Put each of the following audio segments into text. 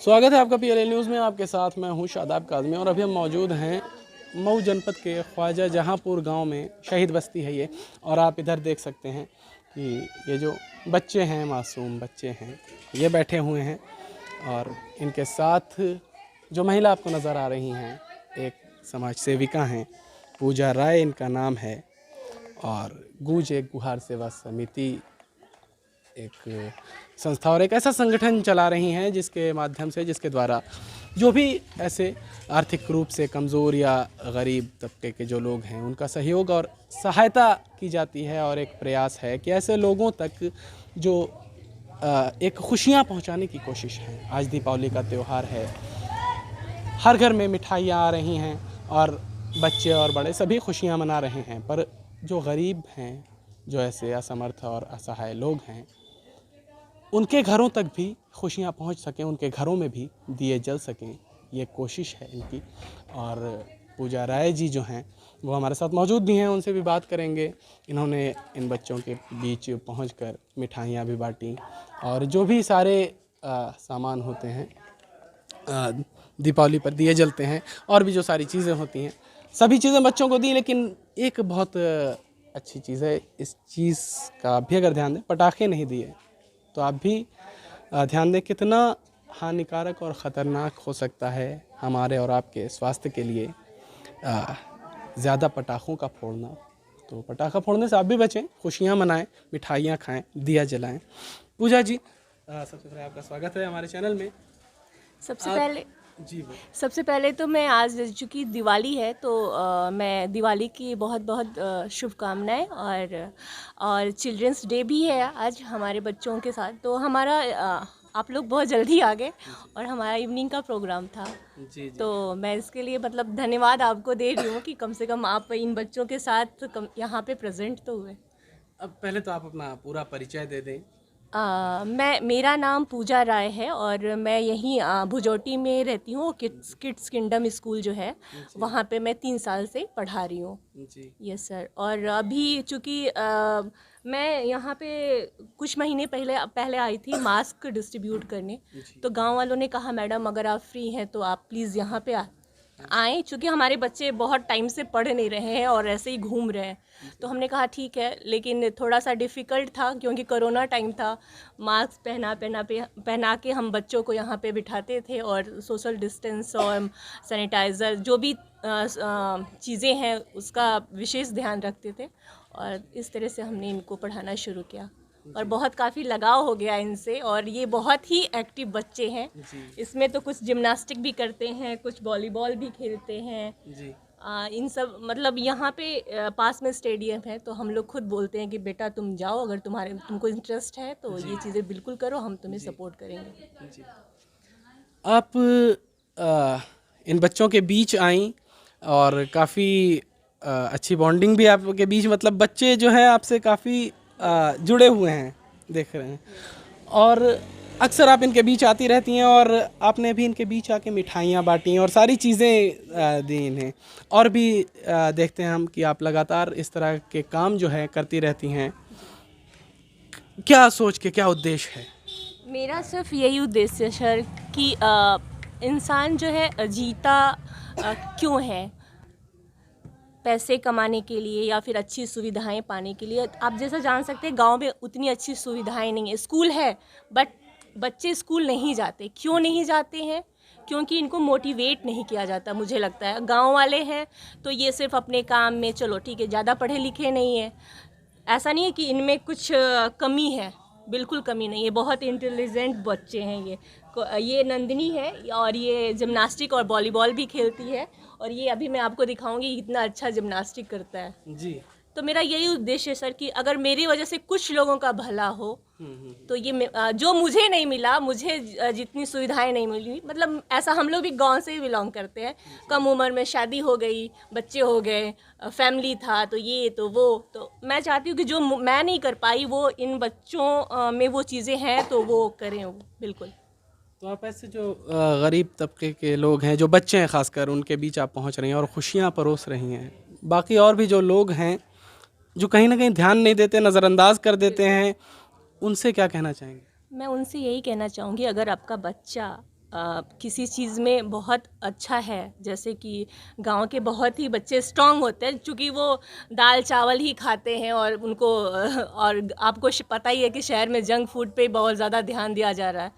स्वागत है आपका PLA न्यूज़ में। आपके साथ मैं हूं शादाब काज़मी और अभी हम मौजूद हैं मऊ जनपद के ख्वाजा जहांपुर गांव में। शहीद बस्ती है ये, और आप इधर देख सकते हैं कि ये जो बच्चे हैं, मासूम बच्चे हैं, ये बैठे हुए हैं और इनके साथ जो महिला आपको नज़र आ रही हैं एक समाज सेविका हैं, पूजा राय इनका नाम है, और गूंज एक गुहार सेवा समिति एक संस्था और एक ऐसा संगठन चला रही हैं जिसके माध्यम से, जिसके द्वारा जो भी ऐसे आर्थिक रूप से कमज़ोर या गरीब तबके के जो लोग हैं उनका सहयोग और सहायता की जाती है। और एक प्रयास है कि ऐसे लोगों तक जो एक खुशियाँ पहुंचाने की कोशिश है। आज दीपावली का त्यौहार है, हर घर में मिठाइयाँ आ रही हैं और बच्चे और बड़े सभी खुशियाँ मना रहे हैं, पर जो गरीब हैं, जो ऐसे असमर्थ और असहाय लोग हैं, उनके घरों तक भी खुशियाँ पहुंच सकें, उनके घरों में भी दिए जल सकें, ये कोशिश है इनकी। और पूजा राय जी जो हैं वो हमारे साथ मौजूद भी हैं, उनसे भी बात करेंगे। इन्होंने इन बच्चों के बीच पहुंचकर मिठाइयाँ भी बांटी और जो भी सारे सामान होते हैं, दीपावली पर दिए जलते हैं और भी जो सारी चीज़ें होती हैं, सभी चीज़ें बच्चों को दी। लेकिन एक बहुत अच्छी चीज़ है, इस चीज़ का भी अगर ध्यान दें, पटाखे नहीं दिए तो आप भी ध्यान दें कितना हानिकारक और ख़तरनाक हो सकता है हमारे और आपके स्वास्थ्य के लिए ज़्यादा पटाखों का फोड़ना। तो पटाखा फोड़ने से आप भी बचें, खुशियाँ मनाएं, मिठाइयाँ खाएं, दिया जलाएं। पूजा जी, सबसे पहले आपका स्वागत है हमारे चैनल में। सबसे पहले तो मैं आज, चूँकि दिवाली है, तो मैं दिवाली की बहुत बहुत शुभकामनाएं। और चिल्ड्रंस डे भी है आज हमारे बच्चों के साथ। तो हमारा आप लोग बहुत जल्दी आ गए और हमारा इवनिंग का प्रोग्राम था। जी। तो मैं इसके लिए मतलब धन्यवाद आपको दे रही हूँ कि कम से कम आप इन बच्चों के साथ यहाँ पे प्रेजेंट तो हुए। अब पहले तो आप अपना पूरा परिचय दे दें। मेरा नाम पूजा राय है और मैं यहीं भुजौटी में रहती हूँ। किड्स किंगडम स्कूल जो है वहाँ पे मैं 3 साल से पढ़ा रही हूँ। Yes sir. और अभी चूँकि मैं यहाँ पे कुछ महीने पहले आई थी मास्क डिस्ट्रीब्यूट करने, तो गांव वालों ने कहा मैडम अगर आप फ्री हैं तो आप प्लीज़ यहाँ पे आएँ, चूँकि हमारे बच्चे बहुत टाइम से पढ़ नहीं रहे हैं और ऐसे ही घूम रहे हैं। तो हमने कहा ठीक है, लेकिन थोड़ा सा डिफ़िकल्ट था क्योंकि कोरोना टाइम था। मास्क पहना के हम बच्चों को यहाँ पे बिठाते थे और सोशल डिस्टेंस और सैनिटाइज़र जो भी चीज़ें हैं उसका विशेष ध्यान रखते थे, और इस तरह से हमने इनको पढ़ाना शुरू किया और बहुत काफ़ी लगाव हो गया इनसे। और ये बहुत ही एक्टिव बच्चे हैं। इसमें तो कुछ जिम्नास्टिक भी करते हैं, कुछ वॉलीबॉल भी खेलते हैं जी। इन सब मतलब यहाँ पे पास में स्टेडियम है, तो हम लोग खुद बोलते हैं कि बेटा तुम जाओ, अगर तुमको इंटरेस्ट है तो ये चीज़ें बिल्कुल करो, हम तुम्हें सपोर्ट करेंगे जी। आप इन बच्चों के बीच आई और काफ़ी अच्छी बॉन्डिंग भी आपके बीच, मतलब बच्चे जो हैं आपसे काफ़ी जुड़े हुए हैं, देख रहे हैं। और अक्सर आप इनके बीच आती रहती हैं और आपने भी इनके बीच आके मिठाइयाँ बांटी और सारी चीज़ें दी इन्हें। और भी देखते हैं हम कि आप लगातार इस तरह के काम जो है करती रहती हैं। क्या सोच के, क्या उद्देश्य है? मेरा सिर्फ यही उद्देश्य है सर कि इंसान जो है जीता क्यों है, पैसे कमाने के लिए या फिर अच्छी सुविधाएं पाने के लिए। आप जैसा जान सकते हैं गांव में उतनी अच्छी सुविधाएं नहीं है। स्कूल है बट बच्चे स्कूल नहीं जाते। क्यों नहीं जाते हैं? क्योंकि इनको मोटिवेट नहीं किया जाता। मुझे लगता है गांव वाले हैं तो ये सिर्फ अपने काम में, चलो ठीक है, ज़्यादा पढ़े लिखे नहीं है, ऐसा नहीं है कि इनमें कुछ कमी है, बिल्कुल कमी नहीं है। बहुत इंटेलिजेंट बच्चे हैं ये नंदिनी है और ये जिम्नास्टिक और वॉलीबॉल भी खेलती है, और ये अभी मैं आपको दिखाऊंगी कितना अच्छा जिम्नास्टिक करता है जी। तो मेरा यही उद्देश्य है सर कि अगर मेरी वजह से कुछ लोगों का भला हो तो ये जो मुझे नहीं मिला, मुझे जितनी सुविधाएं नहीं मिली, मतलब ऐसा हम लोग भी गांव से ही बिलोंग करते हैं। कम उम्र में शादी हो गई, बच्चे हो गए, फैमिली था, तो ये तो वो, तो मैं चाहती हूँ कि जो मैं नहीं कर पाई वो इन बच्चों में वो चीज़ें हैं तो वो करें वो बिल्कुल। तो आप ऐसे जो गरीब तबके के लोग हैं, जो बच्चे हैं ख़ासकर, उनके बीच आप पहुंच रही हैं और खुशियां परोस रही हैं। बाकी और भी जो लोग हैं जो कहीं ना कहीं ध्यान नहीं देते, नज़रअंदाज कर देते हैं, उनसे क्या कहना चाहेंगे? मैं उनसे यही कहना चाहूँगी, अगर आपका बच्चा किसी चीज़ में बहुत अच्छा है, जैसे कि गांव के बहुत ही बच्चे स्ट्रांग होते हैं क्योंकि वो दाल चावल ही खाते हैं और उनको और आपको पता ही है कि शहर में जंक फूड पे बहुत ज़्यादा ध्यान दिया जा रहा है,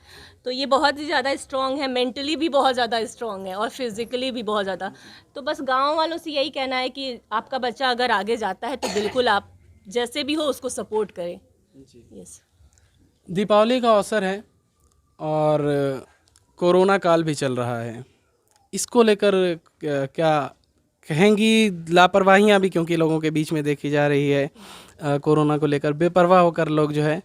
तो ये बहुत ही ज़्यादा स्ट्रांग है, मेंटली भी बहुत ज़्यादा स्ट्रांग है और फिज़िकली भी बहुत ज़्यादा। तो बस गांव वालों से यही कहना है कि आपका बच्चा अगर आगे जाता है तो बिल्कुल आप जैसे भी हो उसको सपोर्ट करें। यस। दीपावली का अवसर है और कोरोना काल भी चल रहा है, इसको लेकर क्या कहेंगी? लापरवाहियाँ भी क्योंकि लोगों के बीच में देखी जा रही है, कोरोना को लेकर बेपरवाह होकर लोग जो है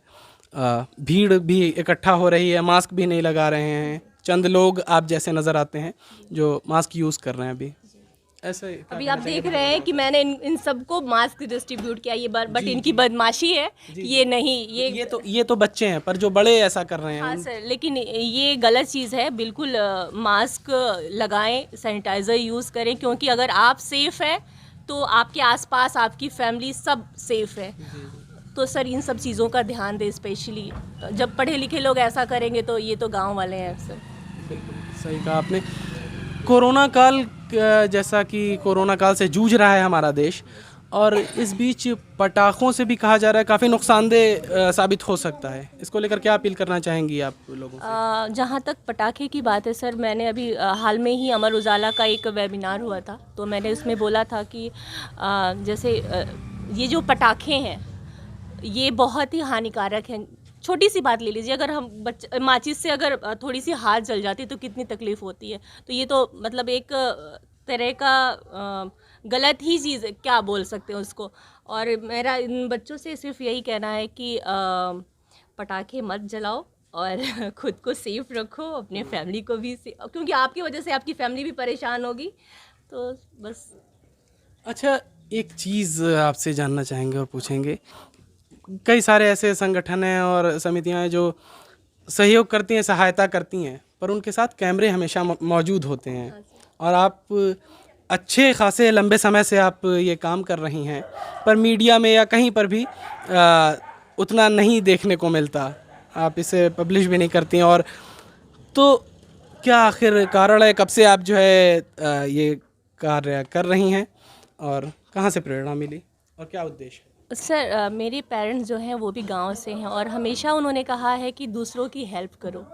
भीड़ भी इकट्ठा हो रही है, मास्क भी नहीं लगा रहे हैं। चंद लोग आप जैसे नज़र आते हैं जो मास्क यूज़ कर रहे हैं अभी, ऐसे अभी आप देख रहे हैं कि मैंने इन सबको मास्क डिस्ट्रीब्यूट किया, ये बट इनकी बदमाशी है कि ये नहीं, ये तो बच्चे हैं, पर जो बड़े ऐसा कर रहे हैं। हाँ सर, लेकिन ये गलत चीज़ है, बिल्कुल मास्क लगाएं, सैनिटाइज़र यूज़ करें, क्योंकि अगर आप सेफ़ है तो आपके आसपास आपकी फैमिली सब सेफ़ है। तो सर इन सब चीज़ों का ध्यान दें, स्पेशली जब पढ़े लिखे लोग ऐसा करेंगे तो ये तो गांव वाले हैं सर। बिल्कुल सही कहा आपने। कोरोना काल, जैसा कि कोरोना काल से जूझ रहा है हमारा देश, और इस बीच पटाखों से भी कहा जा रहा है काफ़ी नुकसानदेह साबित हो सकता है, इसको लेकर क्या अपील करना चाहेंगी आप लोगों से? जहाँ तक पटाखे की बात है सर, मैंने अभी हाल में ही अमर उजाला का एक वेबिनार हुआ था, तो मैंने उसमें बोला था कि जैसे ये जो पटाखे हैं ये बहुत ही हानिकारक हैं। छोटी सी बात ले लीजिए, अगर हम माचिस से अगर थोड़ी सी हाथ जल जाती तो कितनी तकलीफ़ होती है, तो ये तो मतलब एक तरह का गलत ही चीज़, क्या बोल सकते हैं उसको। और मेरा इन बच्चों से सिर्फ यही कहना है कि पटाखे मत जलाओ और ख़ुद को सेफ रखो, अपने फैमिली को भी, क्योंकि आपकी वजह से आपकी फैमिली भी परेशान होगी, तो बस। अच्छा, एक चीज़ आपसे जानना चाहेंगे और पूछेंगे, कई सारे ऐसे संगठन हैं और समितियां हैं जो सहयोग करती हैं, सहायता करती हैं, पर उनके साथ कैमरे हमेशा मौजूद होते हैं, और आप अच्छे खासे लंबे समय से आप ये काम कर रही हैं, पर मीडिया में या कहीं पर भी उतना नहीं देखने को मिलता, आप इसे पब्लिश भी नहीं करती हैं। और तो क्या आखिर कारण है, कब से आप जो है ये कार्य कर रही हैं और कहाँ से प्रेरणा मिली और क्या उद्देश्य है? सर मेरे पेरेंट्स जो हैं वो भी गांव से हैं, और हमेशा उन्होंने कहा है कि दूसरों की हेल्प करो,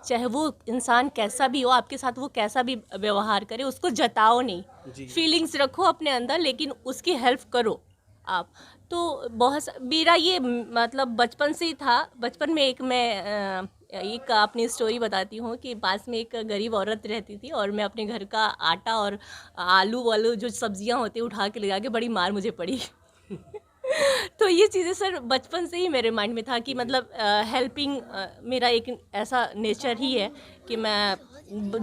चाहे वो इंसान कैसा भी हो, आपके साथ वो कैसा भी व्यवहार करे, उसको जताओ नहीं, फीलिंग्स रखो अपने अंदर, लेकिन उसकी हेल्प करो आप। तो बहुत मेरा ये मतलब बचपन से ही था। बचपन में एक अपनी स्टोरी बताती हूँ कि पास में एक गरीब औरत रहती थी, और मैं अपने घर का आटा और आलू वालू जो सब्जियाँ होती उठा के ले जाके, बड़ी मार मुझे पड़ी। तो ये चीज़ें सर बचपन से ही मेरे माइंड में था कि मतलब हेल्पिंग मेरा एक ऐसा नेचर ही है कि मैं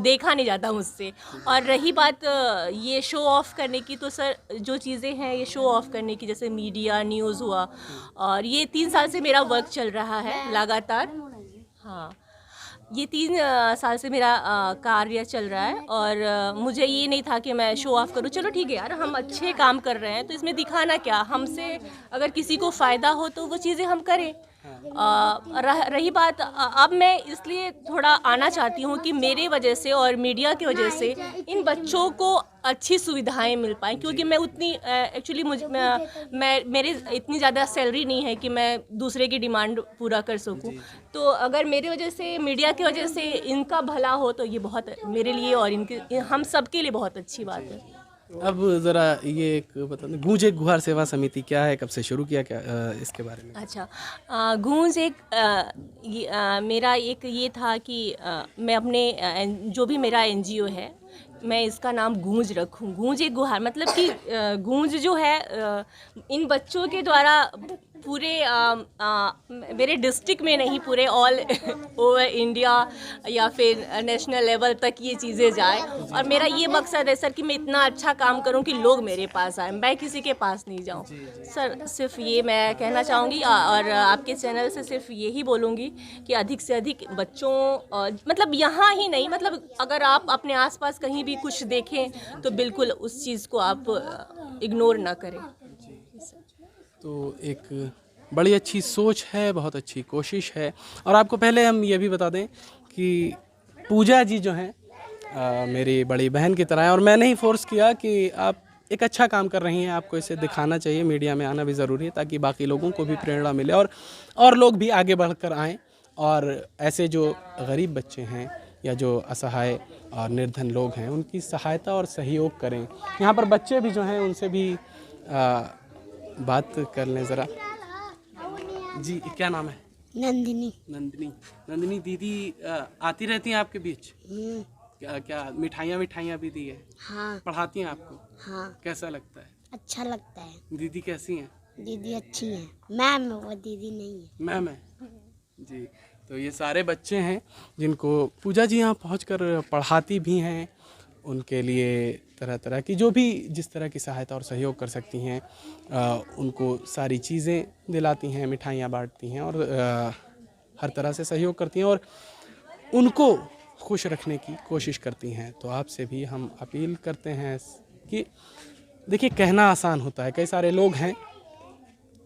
देखा नहीं जाता मुझसे। और रही बात ये शो ऑफ करने की, तो सर जो चीज़ें हैं ये शो ऑफ करने की, जैसे मीडिया न्यूज़ हुआ, और ये 3 साल से मेरा वर्क चल रहा है लगातार। हाँ, ये 3 साल से मेरा कार्य चल रहा है, और मुझे ये नहीं था कि मैं शो ऑफ करूँ। चलो ठीक है यार, हम अच्छे काम कर रहे हैं तो इसमें दिखाना क्या, हमसे अगर किसी को फ़ायदा हो तो वो चीज़ें हम करें। रही बात अब मैं इसलिए थोड़ा आना चाहती हूँ कि मेरे वजह से और मीडिया की वजह से इन बच्चों को अच्छी सुविधाएं मिल पाएँ, क्योंकि मैं उतनी एक्चुअली मेरे इतनी ज़्यादा सैलरी नहीं है कि मैं दूसरे की डिमांड पूरा कर सकूँ। तो अगर मेरी वजह से, मीडिया की वजह से इनका भला हो तो ये बहुत मेरे लिए और इनके हम सब के लिए बहुत अच्छी बात है। अब ज़रा ये एक बता दें, गूंज एक गुहार सेवा समिति क्या है, कब से शुरू किया, क्या इसके बारे में? अच्छा, गूंज एक मेरा एक ये था कि मैं अपने जो भी मेरा एनजीओ है, मैं इसका नाम गूंज रखूं। गूंज एक गुहार मतलब कि गूंज जो है इन बच्चों के द्वारा पूरे मेरे डिस्ट्रिक्ट में नहीं, पूरे ऑल ओवर इंडिया या फिर नेशनल लेवल तक ये चीज़ें जाए। और मेरा ये मकसद है सर कि मैं इतना अच्छा काम करूं कि लोग मेरे पास आए, मैं किसी के पास नहीं जाऊं। सर सिर्फ ये मैं कहना चाहूँगी, और आपके चैनल से सिर्फ यही बोलूँगी कि अधिक से अधिक बच्चों, मतलब यहाँ ही नहीं, मतलब अगर आप अपने आसपास कहीं भी कुछ देखें तो बिल्कुल उस चीज़ को आप इग्नोर ना करें। तो एक बड़ी अच्छी सोच है, बहुत अच्छी कोशिश है। और आपको पहले हम ये भी बता दें कि पूजा जी जो हैं मेरी बड़ी बहन की तरह है, और मैंने ही फोर्स किया कि आप एक अच्छा काम कर रही हैं, आपको इसे दिखाना चाहिए, मीडिया में आना भी ज़रूरी है ताकि बाकी लोगों को भी प्रेरणा मिले और लोग भी आगे बढ़कर आएँ और ऐसे जो गरीब बच्चे हैं या जो असहाय और निर्धन लोग हैं उनकी सहायता और सहयोग करें। यहाँ पर बच्चे भी जो हैं उनसे भी बात कर लें ज़रा। जी क्या नाम है? नंदिनी। नंदिनी। नंदिनी दीदी आती रहती हैं आपके बीच? क्या क्या मिठाइयाँ भी दी है? हाँ। पढ़ाती हैं आपको? हाँ। कैसा लगता है? अच्छा लगता है। दीदी कैसी हैं? दीदी अच्छी है। मैम है वो, दीदी नहीं है। मैम है जी। तो ये सारे बच्चे हैं जिनको पूजा जी यहाँ पहुँचकर पढ़ाती भी हैं, उनके लिए तरह तरह की जो भी जिस तरह की सहायता और सहयोग कर सकती हैं उनको सारी चीज़ें दिलाती हैं, मिठाइयाँ बांटती हैं और हर तरह से सहयोग करती हैं और उनको खुश रखने की कोशिश करती हैं। तो आपसे भी हम अपील करते हैं कि देखिए, कहना आसान होता है, कई सारे लोग हैं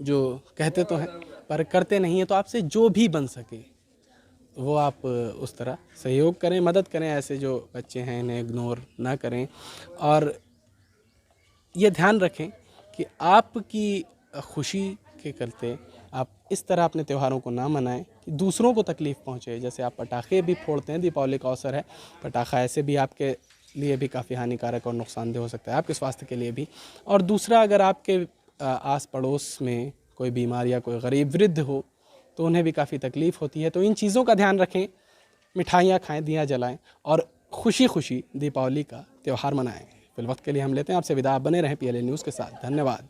जो कहते तो हैं पर करते नहीं हैं। तो आपसे जो भी बन सके वो आप उस तरह सहयोग करें, मदद करें। ऐसे जो बच्चे हैं इन्हें इग्नोर ना करें और ये ध्यान रखें कि आपकी खुशी के करते आप इस तरह अपने त्योहारों को ना मनाएं कि दूसरों को तकलीफ़ पहुंचे। जैसे आप पटाखे भी फोड़ते हैं, दीपावली का अवसर है, पटाखा ऐसे भी आपके लिए भी काफ़ी हानिकारक और नुकसानदेह हो सकता है, आपके स्वास्थ्य के लिए भी। और दूसरा, अगर आपके आस पड़ोस में कोई बीमार या कोई गरीब वृद्ध हो तो उन्हें भी काफ़ी तकलीफ़ होती है। तो इन चीज़ों का ध्यान रखें, मिठाइयाँ खाएं, दिया जलाएं और खुशी खुशी दीपावली का त्यौहार मनाएं। फिलवक्त के लिए हम लेते हैं आपसे विदा। आप बने रहें PLA न्यूज़ के साथ। धन्यवाद।